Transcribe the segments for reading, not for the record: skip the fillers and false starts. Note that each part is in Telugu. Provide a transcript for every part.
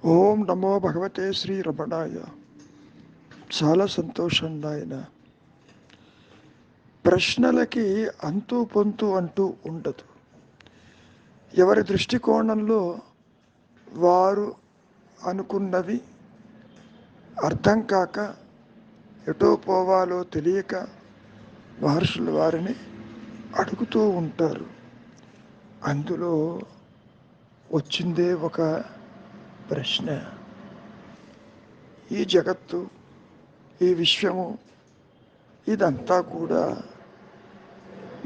ఓం నమో భగవతే శ్రీ రమణాయ. చాలా సంతోషం నాయన. ప్రశ్నలకి అంతు పొంతు అంటూ ఉండదు. ఎవరి దృష్టికోణంలో వారు అనుకున్నవి అర్థం కాక ఎటో పోవాలో తెలియక మహర్షులు వారిని అడుగుతూ ఉంటారు. అందులో వచ్చిందే ఒక ప్రశ్న. ఈ జగత్తు, ఈ విశ్వము, ఇదంతా కూడా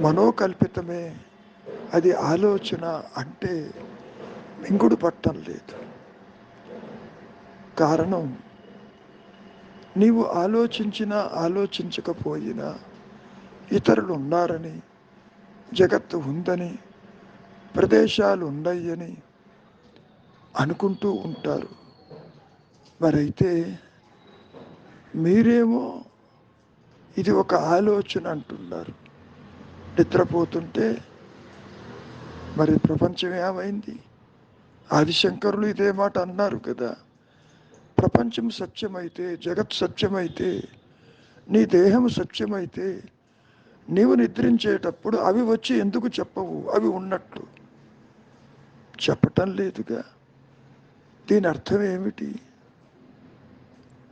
మనోకల్పితమే, అది ఆలోచన అంటే మింగుడు పట్టం లేదు. కారణం, నీవు ఆలోచించినా ఆలోచించకపోయినా ఇతరులు ఉన్నారని, జగత్తు ఉందని, ప్రదేశాలు ఉన్నాయని అనుకుంటూ ఉంటారు. మరైతే మీరేమో ఇది ఒక ఆలోచన అంటున్నారు. నిద్రపోతుంటే మరి ప్రపంచం ఏమైంది? ఆదిశంకరులు ఇదే మాట అన్నారు కదా. ప్రపంచం సత్యమైతే, జగత్ సత్యమైతే, నీ దేహం సత్యమైతే, నీవు నిద్రించేటప్పుడు అవి వచ్చి ఎందుకు చెప్పవు? అవి ఉన్నట్లు చెప్పటం లేదుగా. దీని అర్థం ఏమిటి?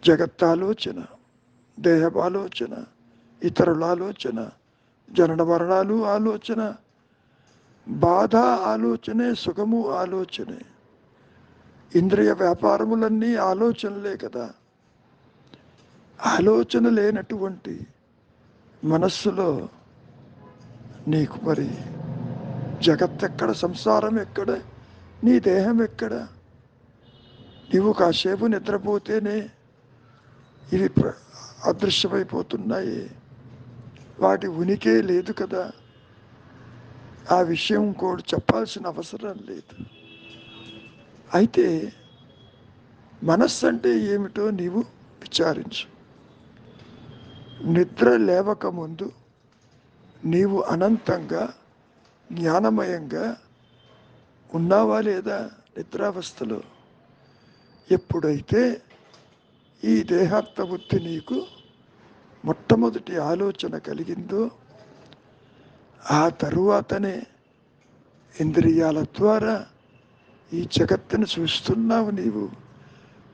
జగత్ ఆలోచన, దేహం ఆలోచన, ఇతరుల ఆలోచన, జనన మరణాలు ఆలోచన, బాధ ఆలోచనే, సుఖము ఆలోచనే. ఇంద్రియ వ్యాపారములన్నీ ఆలోచనలే కదా. ఆలోచన లేనటువంటి మనస్సులో నీకు మరి జగత్ ఎక్కడ, సంసారం ఎక్కడ, నీ దేహం ఎక్కడ? నీవు కాసేపు నిద్రపోతేనే ఇవి అదృశ్యమైపోతున్నాయి. వాటి ఉనికే లేదు కదా. ఆ విషయం కూడా చెప్పాల్సిన అవసరం లేదు. అయితే మనస్సు అంటే ఏమిటో నీవు విచారించు. నిద్ర లేవకముందు నీవు అనంతంగా జ్ఞానమయంగా ఉన్నావా లేదా? నిద్రావస్థలో ఎప్పుడైతే ఈ దేహాత్మ బుద్ధి నీకు మొట్టమొదటి ఆలోచన కలిగిందో, ఆ తరువాతనే ఇంద్రియాల ద్వారా ఈ జగత్తును చూస్తున్నావు నీవు.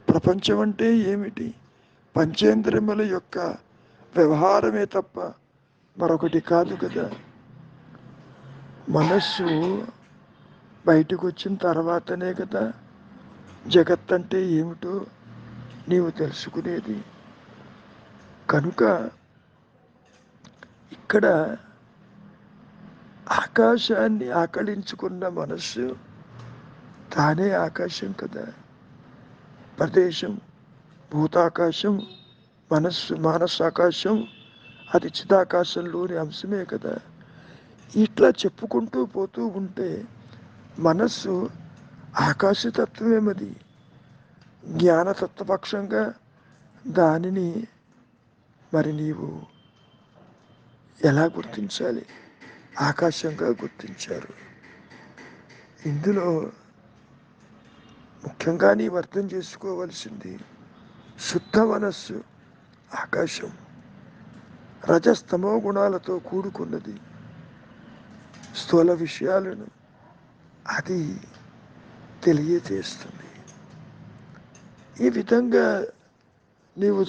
ప్రపంచం అంటే ఏమిటి? పంచేంద్రియముల యొక్క వ్యవహారమే తప్ప మరొకటి కాదు కదా. మనస్సు బయటకు వచ్చిన తర్వాతనే కదా జగత్ అంటే ఏమిటో నీవు తెలుసుకునేది. కనుక ఇక్కడ ఆకాశాన్ని ఆకళించుకున్న మనస్సు తానే ఆకాశం కదా. ప్రదేశం భూతాకాశం, మనస్సు మానసాకాశం, అది చిదాకాశంలోని అంశమే కదా. ఇట్లా చెప్పుకుంటూ పోతూ ఉంటే మనస్సు ఆకాశతత్వమేమది. జ్ఞానతత్వపక్షంగా దానిని మరి నీవు ఎలా గుర్తించాలి? ఆకాశంగా గుర్తించారు. ఇందులో ముఖ్యంగా నీవు అర్థం చేసుకోవలసింది, శుద్ధ మనస్సు ఆకాశం, రజస్తమో గుణాలతో కూడుకున్నది. స్థూల విషయాలను అది తెలియజేస్తుంది. ఈ విధంగా నీవు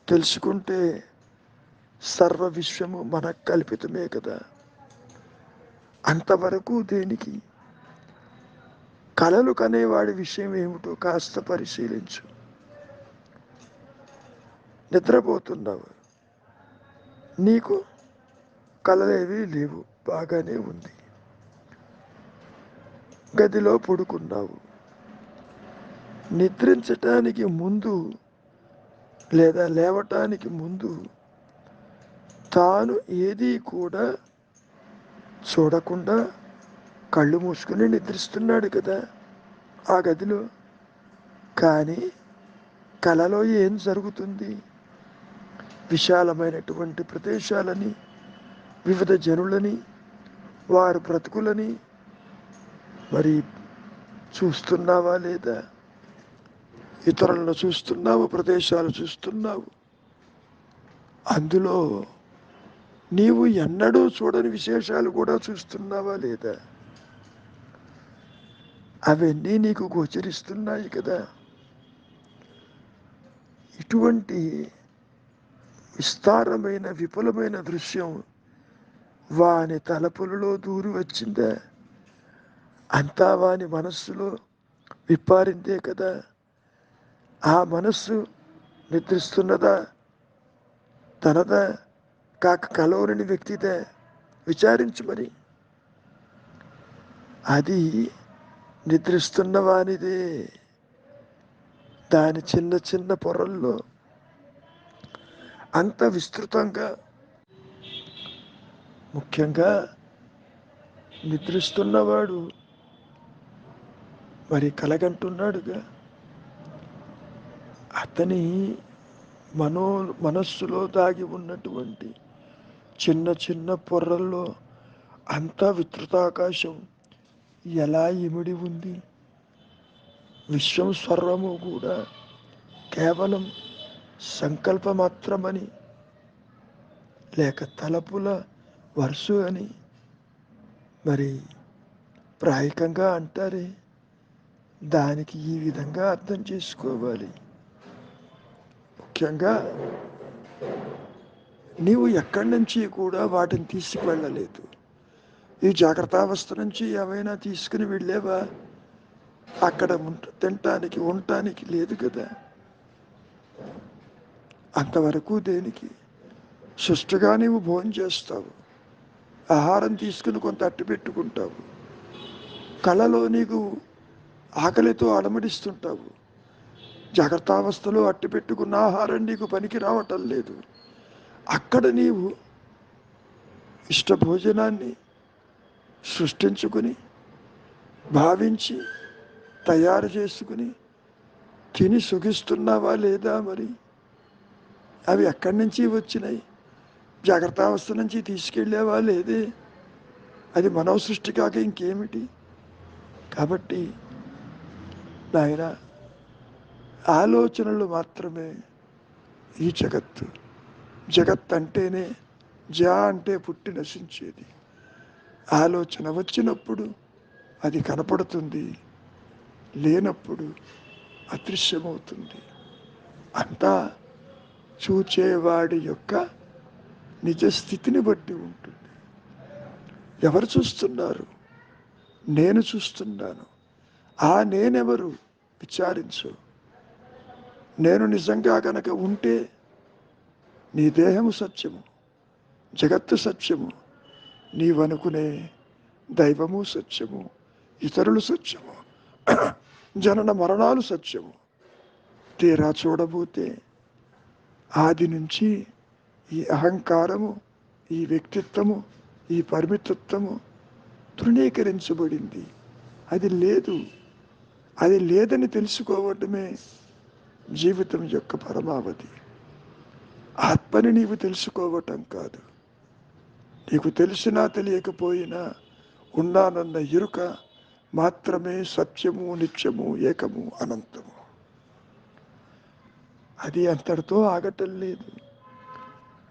తెలుసుకుంటే సర్వ విశ్వము మన కల్పితమే కదా. అంతవరకు దేనికి? కలలు కనేవాడి విషయం ఏమిటో కాస్త పరిశీలించు. నిద్రపోతున్నావు, నీకు కలలేవి లేవు, బాగానే ఉంది. గదిలో పడుకున్నావు. నిద్రించటానికి ముందు లేదా లేవటానికి ముందు తాను ఏది కూడా చూడకుండా కళ్ళు మూసుకుని నిద్రిస్తున్నాడు కదా ఆ గదిలో. కానీ కలలో ఏం జరుగుతుంది? విశాలమైనటువంటి ప్రదేశాలని, వివిధ జనులని, వారి బ్రతుకులని మరి చూస్తున్నావా లేదా? ఇతరులను చూస్తున్నావు, ప్రదేశాలు చూస్తున్నావు. అందులో నీవు ఎన్నడూ చూడని విశేషాలు కూడా చూస్తున్నావా లేదా? అవన్నీ నీకు గోచరిస్తున్నాయి కదా. ఇటువంటి విస్తారమైన విపులమైన దృశ్యం వాని తలపులలో దూరి వచ్చిందా? అంతా వాని మనస్సులో విప్పారిందే కదా. ఆ మనస్సు నిద్రిస్తున్నదా, తనదా, కాక కలవరని వ్యక్తిదే? విచారించు మరి. అది నిద్రిస్తున్న వానిదే. దాని చిన్న చిన్న పొరల్లో అంత విస్తృతంగా, ముఖ్యంగా నిద్రిస్తున్నవాడు మరి కలగంటున్నాడుగా. అతని మనస్సులో దాగి ఉన్నటువంటి చిన్న చిన్న పొర్రల్లో అంత విస్తృతాకాశం ఎలా ఇమిడి ఉంది. విశ్వం సర్వము కూడా కేవలం సంకల్పమాత్రమని, లేక తలపుల వరుస అని మరి ప్రాయికంగా అంటారే, దానికి ఈ విధంగా అర్థం చేసుకోవాలి. ముఖ్యంగా నీవు ఎక్కడి నుంచి కూడా వాటిని తీసుకువెళ్ళలేదు. ఈ జాగ్రత్తావస్థ నుంచి ఏమైనా తీసుకుని వెళ్ళేవా? అక్కడ తినటానికి ఉండటానికి లేదు కదా. అంతవరకు దేనికి? సుష్టిగా నీవు భోజనం చేస్తావు, ఆహారం తీసుకుని కొంత అట్టు పెట్టుకుంటావు, కళలో నీకు ఆకలితో అలమడిస్తుంటావు. జాగ్రత్తావస్థలో అట్టు పెట్టుకున్న ఆహారం నీకు పనికి రావటం లేదు. అక్కడ నీవు ఇష్టభోజనాన్ని సృష్టించుకుని, భావించి, తయారు చేసుకుని తిని సుఖిస్తున్నావా లేదా? మరి అవి ఎక్కడి నుంచి వచ్చినాయి? జాగ్రత్తావస్థ నుంచి తీసుకెళ్ళేవా లేదే? అది మనో సృష్టి కాక ఇంకేమిటి? కాబట్టి నాయన, ఆలోచనలు మాత్రమే ఈ జగత్తు. జగత్ అంటేనే జా అంటే పుట్టి నశించేది. ఆలోచన వచ్చినప్పుడు అది కనపడుతుంది, లేనప్పుడు అదృశ్యమవుతుంది. అంతా చూచేవాడి యొక్క నిజస్థితిని బట్టి ఉంటుంది. ఎవరు చూస్తున్నారు? నేను చూస్తున్నాను. ఆ నేనెవరు? విచారించు. నేను నిజంగా కనుక ఉంటే నీ దేహము సత్యము, జగత్తు సత్యము, నీవనుకునే దైవము సత్యము, ఇతరులు సత్యము, జనన మరణాలు సత్యము. తీరా చూడబోతే ఆది నుంచి ఈ అహంకారము, ఈ వ్యక్తిత్వము, ఈ పరిమితత్వము తృణీకరించబడింది. అది లేదు. అది లేదని తెలుసుకోవటమే జీవితం యొక్క పరమావధి. ఆత్మని నీవు తెలుసుకోవటం కాదు. నీకు తెలిసినా తెలియకపోయినా ఉన్నానన్న ఎరుక మాత్రమే సత్యము, నిత్యము, ఏకము, అనంతము. అది అంతటితో ఆగటం లేదు.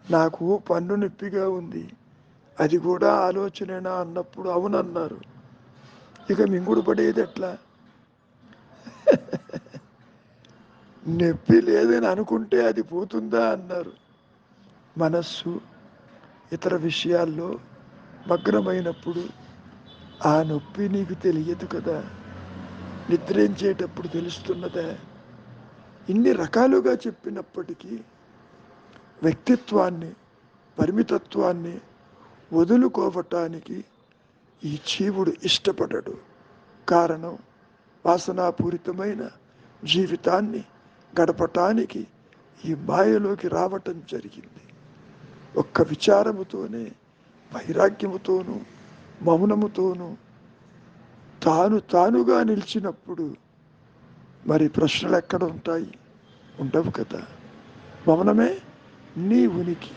నాకు పన్ను నొప్పిగా ఉంది, అది కూడా ఆలోచనేనా అన్నప్పుడు అవునన్నారు. ఇక మింగుడు పడేది ఎట్లా? నొప్పి లేదని అనుకుంటే అది పోతుందా అన్నారు. మనస్సు ఇతర విషయాల్లో మగ్నమైనప్పుడు ఆ నొప్పి నీకు తెలియదు కదా. నిద్రించేటప్పుడు తెలుస్తున్నదా? ఇన్ని రకాలుగా చెప్పినప్పటికీ వ్యక్తిత్వాన్ని, పరిమితత్వాన్ని వదులుకోవటానికి ఈ జీవుడు ఇష్టపడడు. కారణం, వాసనాపూరితమైన జీవితాన్ని గడపటానికి ఈ మాయలోకి రావటం జరిగింది. ఒక్క విచారముతోనే, వైరాగ్యముతోనూ, మౌనముతోనూ తానుగా నిలిచినప్పుడు మరి ప్రశ్నలు ఎక్కడ ఉంటాయి? ఉండవు కదా. మౌనమే నీ ఉనికి.